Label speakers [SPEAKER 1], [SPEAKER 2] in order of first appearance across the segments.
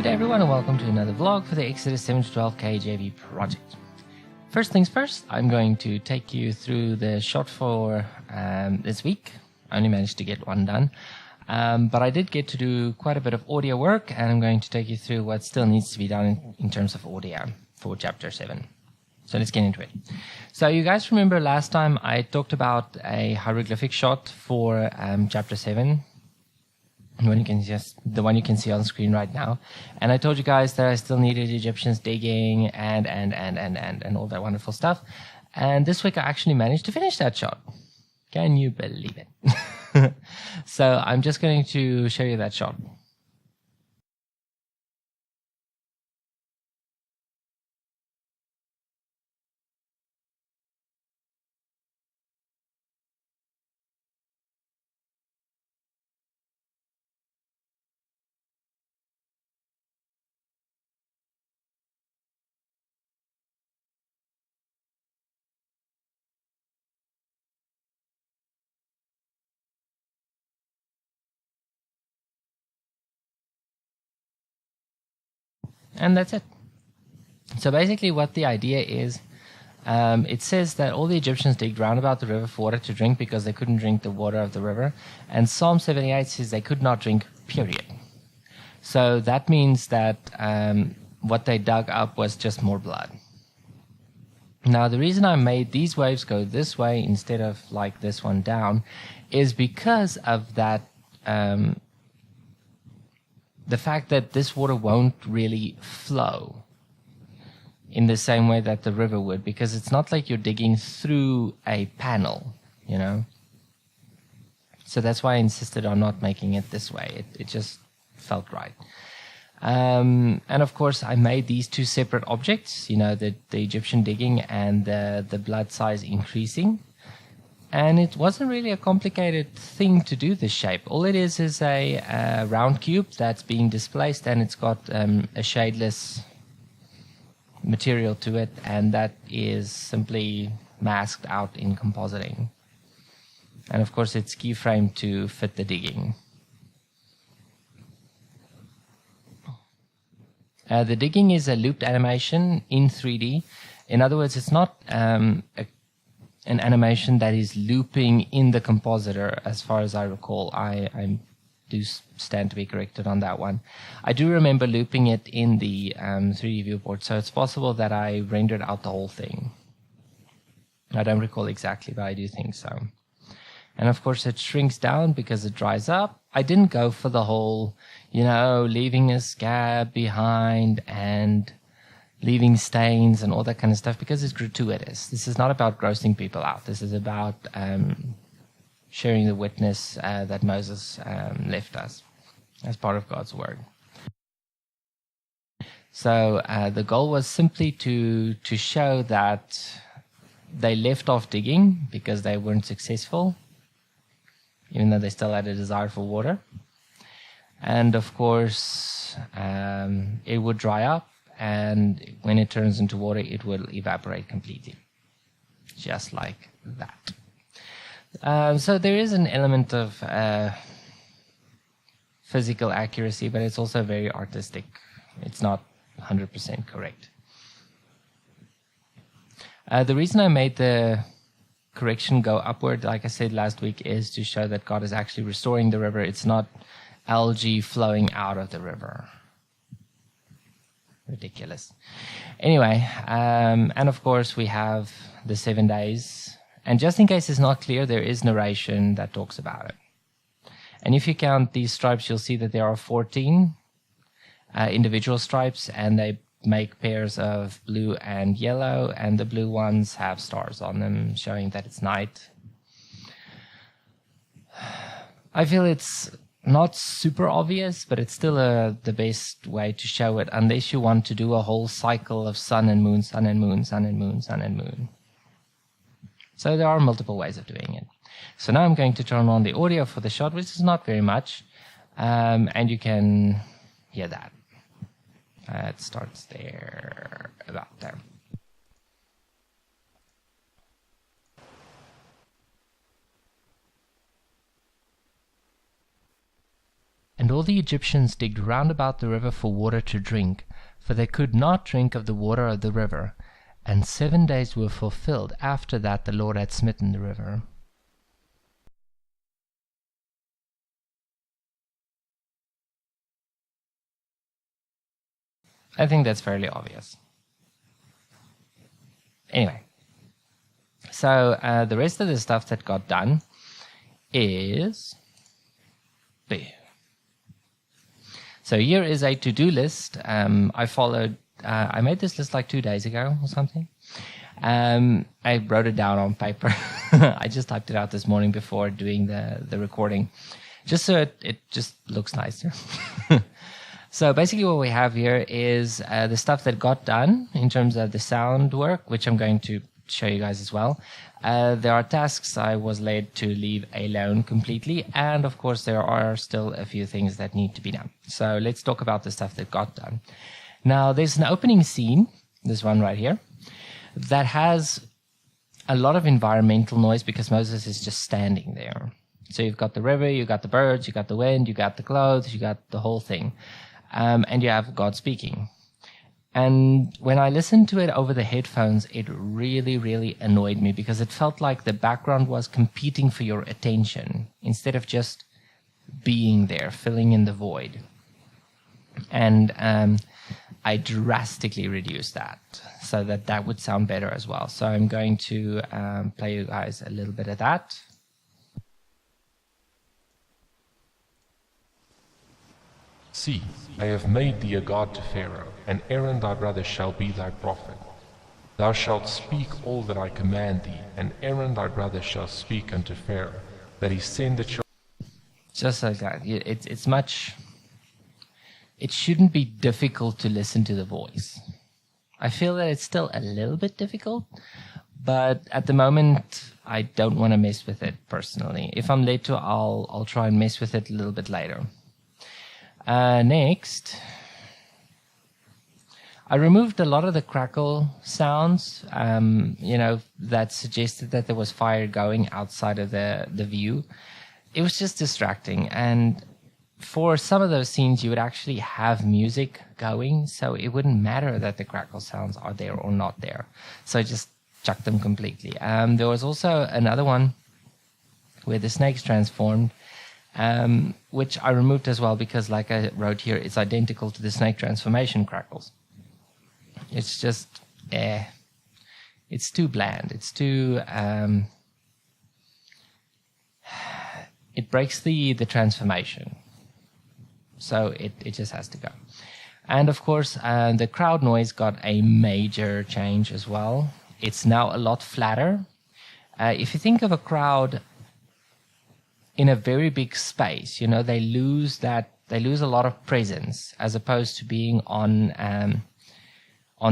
[SPEAKER 1] day everyone and welcome to another vlog for the Exodus 7 to 12 KJV project. First things first, I'm going to take you through the shot for this week. I only managed to get one done, but I did get to do quite a bit of audio work, and I'm going to take you through what still needs to be done in terms of audio for chapter 7. So let's get into it. So you guys remember last time I talked about a hieroglyphic shot for chapter 7. The one you can see on screen right now. And I told you guys that I still needed Egyptians digging and all that wonderful stuff. And this week I actually managed to finish that shot. Can you believe it? So I'm just going to show you that shot. And that's it. So basically what the idea is, it says that all the Egyptians digged round about the river for water to drink because they couldn't drink the water of the river. And Psalm 78 says they could not drink, period. So that means that what they dug up was just more blood. Now the reason I made these waves go this way instead of like this one down is because of that the fact that this water won't really flow in the same way that the river would, because it's not like you're digging through a panel, you know. So that's why I insisted on not making it this way. It just felt right. And of course, I made these two separate objects, you know, the Egyptian digging and the blood size increasing. And it wasn't really a complicated thing to do this shape. All it is a round cube that's being displaced, and it's got a shadeless material to it, and that is simply masked out in compositing. And of course, it's keyframed to fit the digging. The digging is a looped animation in 3D. In other words, it's not an animation that is looping in the compositor, as far as I recall. I do stand to be corrected on that one. I do remember looping it in the 3D viewport, so it's possible that I rendered out the whole thing. I don't recall exactly, but I do think so. And of course it shrinks down because it dries up. I didn't go for the whole, you know, leaving a scab behind and leaving stains and all that kind of stuff, because it's gratuitous. This is not about grossing people out. This is about sharing the witness that Moses left us as part of God's word. So the goal was simply to show that they left off digging because they weren't successful, even though they still had a desire for water. And of course, it would dry up, and when it turns into water, it will evaporate completely, just like that. So there is an element of physical accuracy, but it's also very artistic. It's not 100% correct. The reason I made the correction go upward, like I said last week, is to show that God is actually restoring the river. It's not algae flowing out of the river. Ridiculous. Anyway, and of course we have the 7 days. And just in case it's not clear, there is narration that talks about it. And if you count these stripes, you'll see that there are 14 individual stripes, and they make pairs of blue and yellow, and the blue ones have stars on them, showing that it's night. I feel it's not super obvious, but it's still the best way to show it, unless you want to do a whole cycle of sun and moon, sun and moon, sun and moon, sun and moon. So there are multiple ways of doing it. So now I'm going to turn on the audio for the shot, which is not very much, and you can hear that. It starts there, about there. And all the Egyptians digged round about the river for water to drink, for they could not drink of the water of the river. And 7 days were fulfilled after that the Lord had smitten the river. I think that's fairly obvious. Anyway, so the rest of the stuff that got done is... So here is a to-do list. I made this list like 2 days ago or something. I wrote it down on paper. I just typed it out this morning before doing the recording, just so it just looks nicer. So basically what we have here is the stuff that got done in terms of the sound work, which I'm going to show you guys as well. There are tasks I was led to leave alone completely, and of course there are still a few things that need to be done. So let's talk about the stuff that got done. Now there's an opening scene, this one right here, that has a lot of environmental noise because Moses is just standing there. So you've got the river, you've got the birds, you got the wind, you got the clothes, you got the whole thing. And you have God speaking. And when I listened to it over the headphones, it really, really annoyed me because it felt like the background was competing for your attention instead of just being there, filling in the void. And I drastically reduced that so that that would sound better as well. So I'm going to play you guys a little bit of that.
[SPEAKER 2] See, I have made thee a god to Pharaoh, and Aaron thy brother shall be thy prophet. Thou shalt speak all that I command thee, and Aaron thy brother shall speak unto Pharaoh, that he send the children.
[SPEAKER 1] Just like that. It's much... It shouldn't be difficult to listen to the voice. I feel that it's still a little bit difficult, but at the moment, I don't want to mess with it personally. If I'm led to, I'll try and mess with it a little bit later. Next, I removed a lot of the crackle sounds, that suggested that there was fire going outside of the view. It was just distracting, and for some of those scenes, you would actually have music going, so it wouldn't matter that the crackle sounds are there or not there. So I just chucked them completely. There was also another one where the snakes transformed, which I removed as well because, like I wrote here, it's identical to the snake transformation crackles. It's just, it's too bland. It's too, it breaks the transformation. So it just has to go. And of course, the crowd noise got a major change as well. It's now a lot flatter. If you think of a crowd in a very big space, they lose a lot of presence as opposed to being on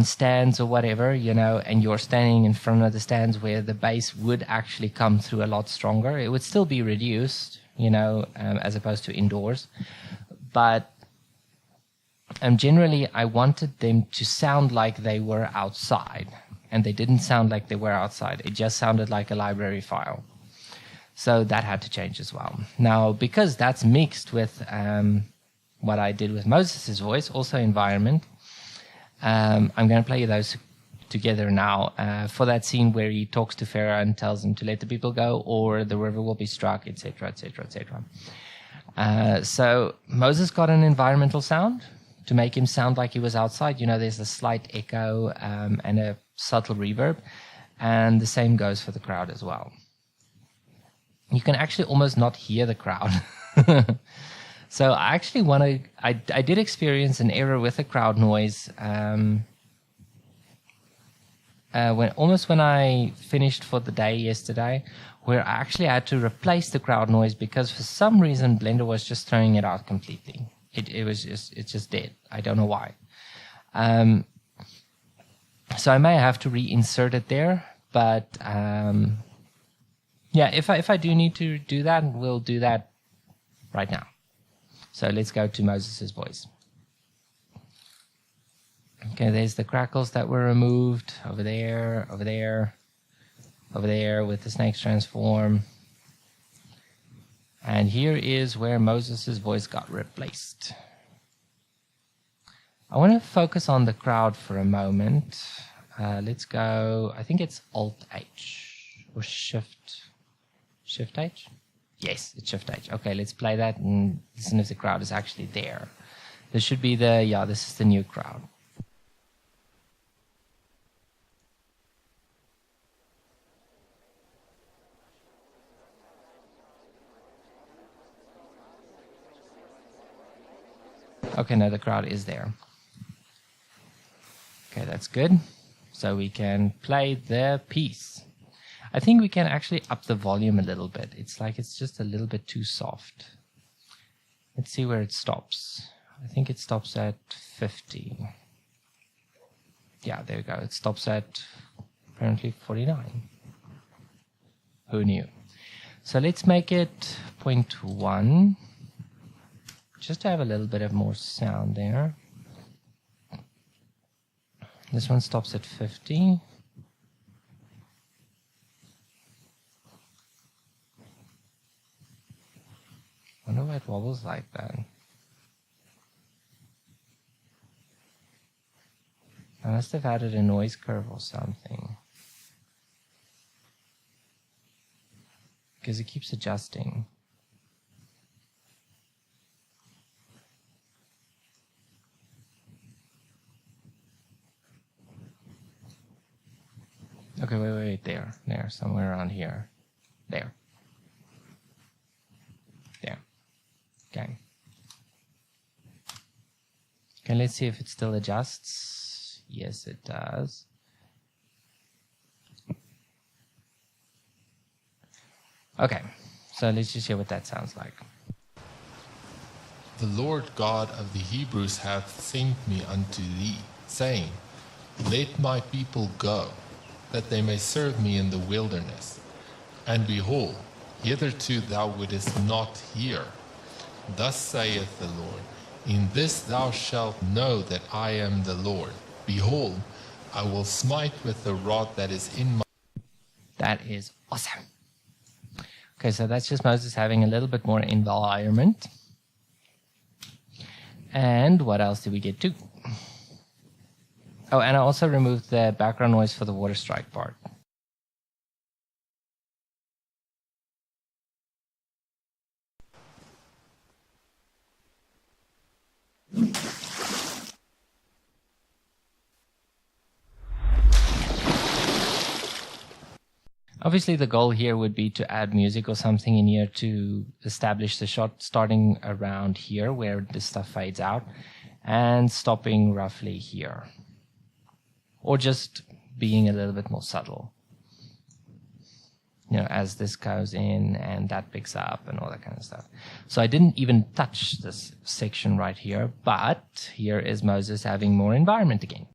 [SPEAKER 1] stands or whatever, and you're standing in front of the stands where the bass would actually come through a lot stronger. It would still be reduced, as opposed to indoors. But generally, I wanted them to sound like they were outside, and they didn't sound like they were outside. It just sounded like a library file. So that had to change as well. Now, because that's mixed with what I did with Moses' voice, also environment, I'm going to play you those together now for that scene where he talks to Pharaoh and tells him to let the people go or the river will be struck, etc., etc., etc. So Moses got an environmental sound to make him sound like he was outside. There's a slight echo and a subtle reverb, and the same goes for the crowd as well. You can actually almost not hear the crowd. So I actually I did experience an error with the crowd noise when I finished for the day yesterday, where I actually had to replace the crowd noise because for some reason Blender was just throwing it out completely. It's just dead. I don't know why. So I may have to reinsert it there, but yeah, if I do need to do that, we'll do that right now. So let's go to Moses' voice. Okay, there's the crackles that were removed over there, over there, over there with the snakes transform. And here is where Moses' voice got replaced. I want to focus on the crowd for a moment. Let's go, I think it's Alt-H or Shift-H? Yes, it's Shift-H. Okay, let's play that and listen if the crowd is actually there. This should be this is the new crowd. Okay, no, the crowd is there. Okay, that's good. So we can play the piece. I think we can actually up the volume a little bit. It's like it's just a little bit too soft. Let's see where it stops. I think it stops at 50. Yeah, there we go. It stops at apparently 49. Who knew? So let's make it 0.1. Just to have a little bit of more sound there. This one stops at 50. I wonder why it wobbles like that. I must have added a noise curve or something. Because it keeps adjusting. Okay, wait, there, somewhere around here. There. Okay. Okay, let's see if it still adjusts. Yes, it does. Okay, so let's just hear what that sounds like.
[SPEAKER 3] The Lord God of the Hebrews hath sent me unto thee, saying, Let my people go, that they may serve me in the wilderness. And behold, hitherto thou wouldest not hear. Thus saith the Lord, In this thou shalt know that I am the Lord. Behold, I will smite with the rod that is in my...
[SPEAKER 1] That is awesome. Okay, so that's just Moses having a little bit more environment. And what else did we get to? Oh, and I also removed the background noise for the water strike part. Obviously, the goal here would be to add music or something in here to establish the shot, starting around here where this stuff fades out and stopping roughly here. Or just being a little bit more subtle. You know, as this goes in and that picks up and all that kind of stuff. So I didn't even touch this section right here, but here is Moses having more environment again.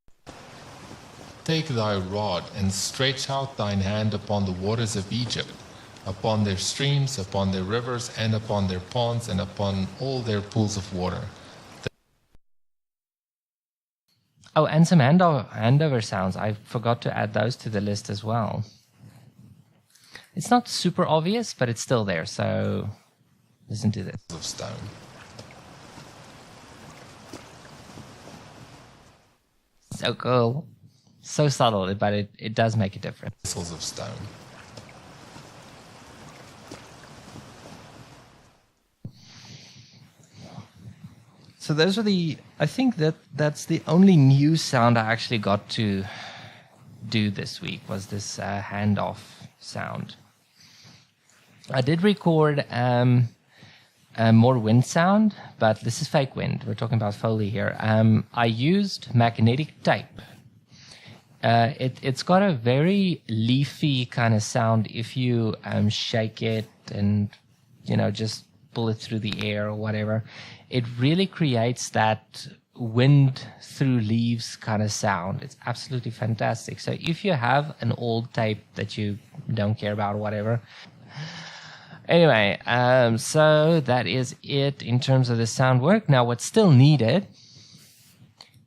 [SPEAKER 3] Take thy rod and stretch out thine hand upon the waters of Egypt, upon their streams, upon their rivers, and upon their ponds, and upon all their pools of water.
[SPEAKER 1] Oh, and some handover sounds. I forgot to add those to the list as well. It's not super obvious, but it's still there, so listen to this.
[SPEAKER 3] Of stone.
[SPEAKER 1] So cool. So subtle, but it does make a difference.
[SPEAKER 3] Vessels of stone.
[SPEAKER 1] So those are I think that's the only new sound I actually got to do this week was this handoff sound. I did record more wind sound, but this is fake wind. We're talking about Foley here. I used magnetic tape. It's got a very leafy kind of sound if you shake it and, you know, just pull it through the air or whatever. It really creates that wind through leaves kind of sound. It's absolutely fantastic. So if you have an old tape that you don't care about or whatever. Anyway, so that is it in terms of the sound work. Now what's still needed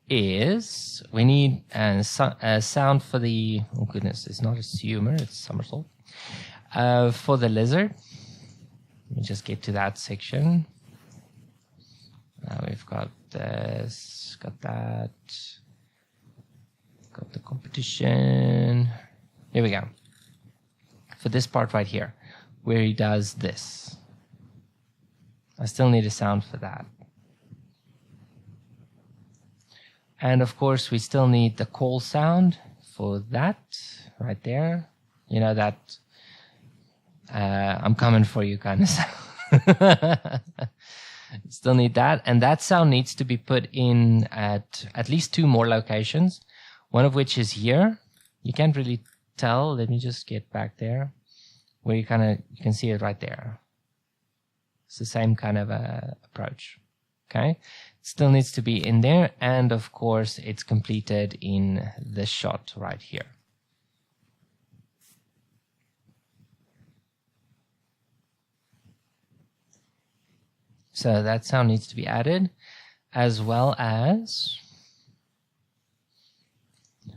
[SPEAKER 1] is we need a sound for the, oh goodness, it's not a humor, it's somersault. For the lizard. Let me just get to that section. Now we've got this, got that, got the competition. Here we go. For this part right here, where he does this. I still need a sound for that. And of course, we still need the call sound for that right there. You know, that I'm coming for you kind of sound. Still need that. And that sound needs to be put in at least 2 more locations, one of which is here. You can't really tell. Let me just get back there where you can see it right there. It's the same kind of approach. Okay. Still needs to be in there, and of course it's completed in this shot right here. So that sound needs to be added, as well as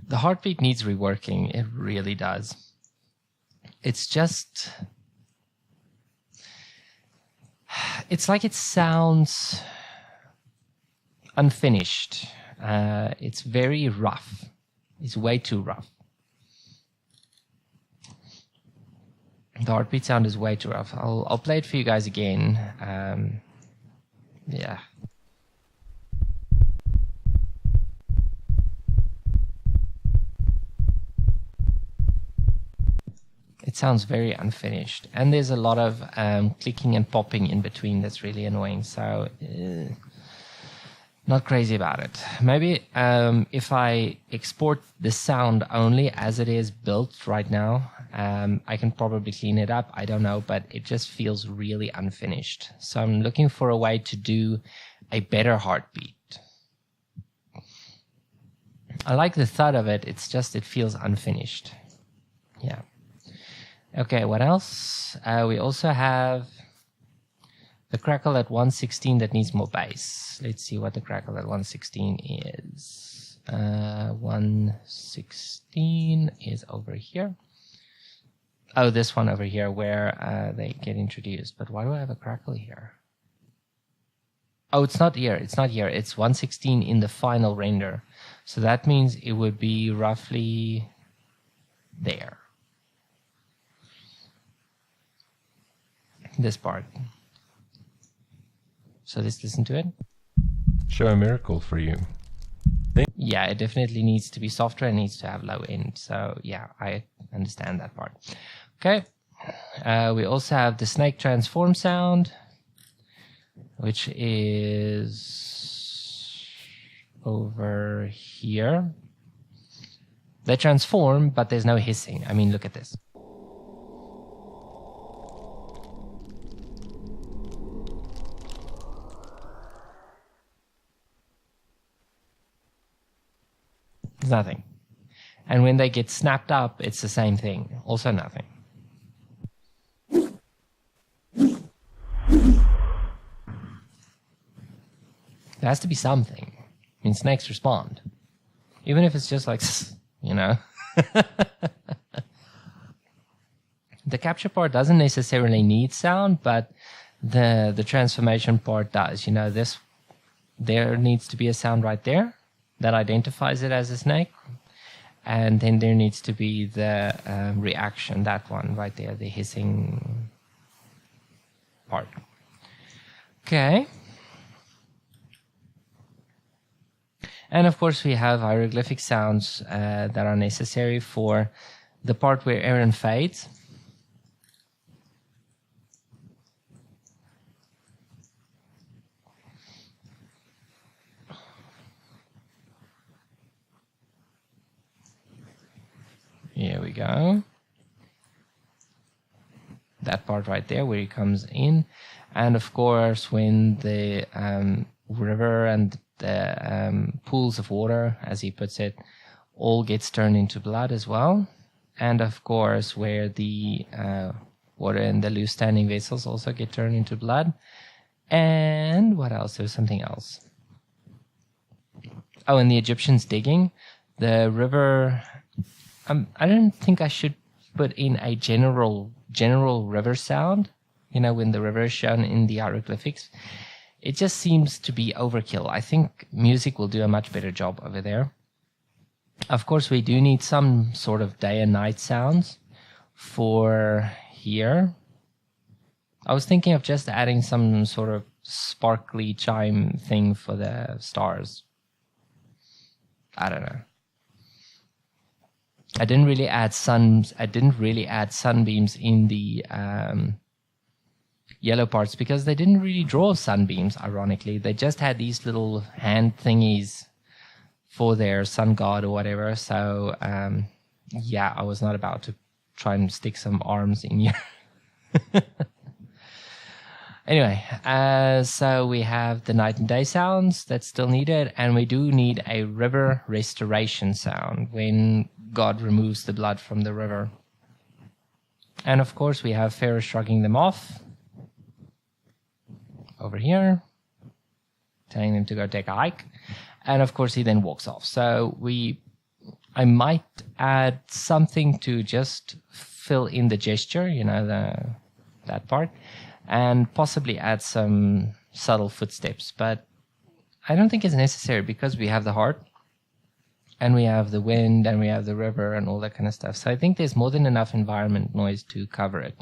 [SPEAKER 1] the heartbeat needs reworking. It really does. It's just, it's like it sounds unfinished. It's very rough. It's way too rough. The heartbeat sound is way too rough. I'll play it for you guys again. Yeah. It sounds very unfinished, and there's a lot of clicking and popping in between that's really annoying. So. Not crazy about it. Maybe if I export the sound only as it is built right now, I can probably clean it up. I don't know, but it just feels really unfinished. So I'm looking for a way to do a better heartbeat. I like the thud of it. It's just, it feels unfinished. Yeah. Okay, what else? We also have the crackle at 116 that needs more bass. Let's see what the crackle at 116 is. 116 is over here. Oh, this one over here where they get introduced. But why do I have a crackle here? Oh, it's not here. It's not here. It's 116 in the final render. So that means it would be roughly there. This part. So let's listen to it.
[SPEAKER 2] Show a miracle for you.
[SPEAKER 1] Yeah, it definitely needs to be softer and needs to have low end. So yeah, I understand that part. Okay. We also have the snake transform sound, which is over here. They transform, but there's no hissing. I mean, look at this. Nothing. And when they get snapped up, it's the same thing. Also nothing. There has to be something. I mean, snakes respond. Even if it's just like, you know. The capture part doesn't necessarily need sound, but the transformation part does. You know, there needs to be a sound right there that identifies it as a snake, and then there needs to be the reaction, that one right there, the hissing part. Okay. And of course we have hieroglyphic sounds that are necessary for the part where Aaron fades. Here we go. That part right there where he comes in. And of course, when the river and the pools of water, as he puts it, all gets turned into blood as well. And of course, where the water in the loose standing vessels also get turned into blood. And what else? There's something else. Oh, and the Egyptians digging. The river... I don't think I should put in a general river sound. I when the river is shown in the hieroglyphics. It just seems to be overkill. I think music will do a much better job over there. Of course, we do need some sort of day and night sounds for here. I was thinking of just adding some sort of sparkly chime thing for the stars. I don't know. I didn't really add sunbeams in the yellow parts because they didn't really draw sunbeams, ironically. They just had these little hand thingies for their sun god or whatever. So, yeah, I was not about to try and stick some arms in here. Anyway, so we have the night and day sounds that's still needed, and we do need a river restoration sound when God removes the blood from the river. And of course, we have Pharaoh shrugging them off over here, telling them to go take a hike. And of course, he then walks off. So I might add something to just fill in the gesture, that part, and possibly add some subtle footsteps. But I don't think it's necessary because we have the heart, and we have the wind, and we have the river, and all that kind of stuff. So I think there's more than enough environment noise to cover it.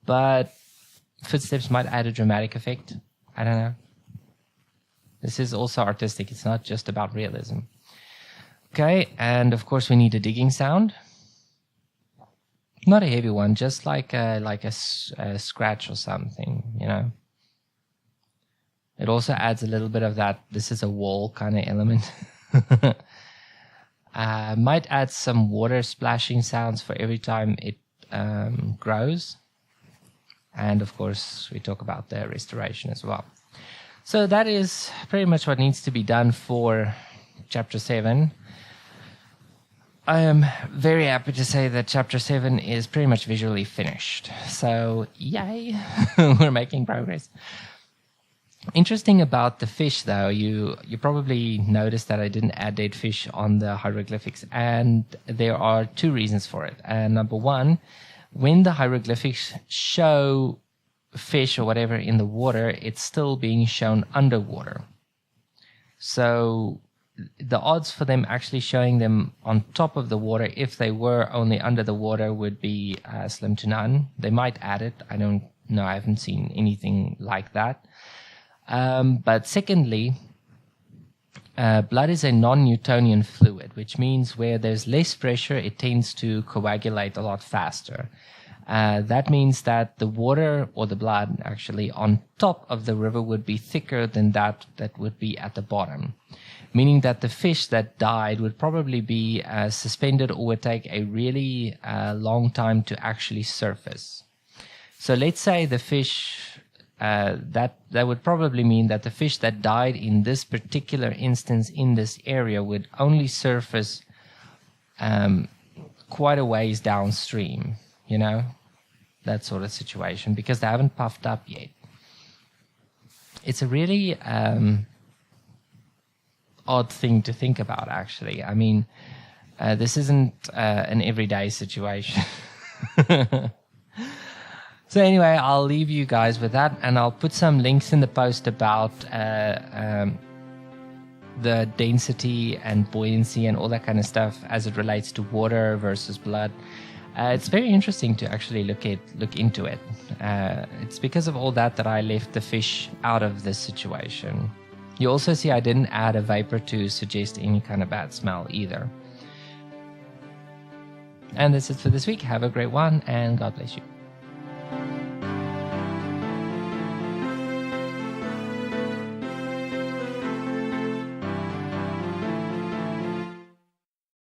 [SPEAKER 1] But footsteps might add a dramatic effect. I don't know. This is also artistic. It's not just about realism. Okay, and of course we need a digging sound. Not a heavy one, just like a scratch or something, It also adds a little bit of that, this is a wall kind of element. Might add some water splashing sounds for every time it grows. And of course, we talk about the restoration as well. So that is pretty much what needs to be done for chapter 7. I am very happy to say that chapter 7 is pretty much visually finished. So, yay, we're making progress. Interesting about the fish, though, you probably noticed that I didn't add dead fish on the hieroglyphics, and there are two reasons for it. Number one, when the hieroglyphics show fish or whatever in the water, it's still being shown underwater. So the odds for them actually showing them on top of the water, if they were only under the water, would be slim to none. They might add it. I don't know. I haven't seen anything like that. But secondly, blood is a non-Newtonian fluid, which means where there's less pressure, it tends to coagulate a lot faster. That means that the water, or the blood actually, on top of the river would be thicker than that would be at the bottom. Meaning that the fish that died would probably be suspended or would take a really long time to actually surface. So let's say the fish, that would probably mean that the fish that died in this particular instance in this area would only surface quite a ways downstream, that sort of situation, because they haven't puffed up yet. It's a really odd thing to think about, actually. I mean, this isn't an everyday situation. So anyway, I'll leave you guys with that, and I'll put some links in the post about the density and buoyancy and all that kind of stuff as it relates to water versus blood. It's very interesting to actually look into it. It's because of all that I left the fish out of this situation. You also see I didn't add a vapor to suggest any kind of bad smell either. And that's it for this week. Have a great one, and God bless you.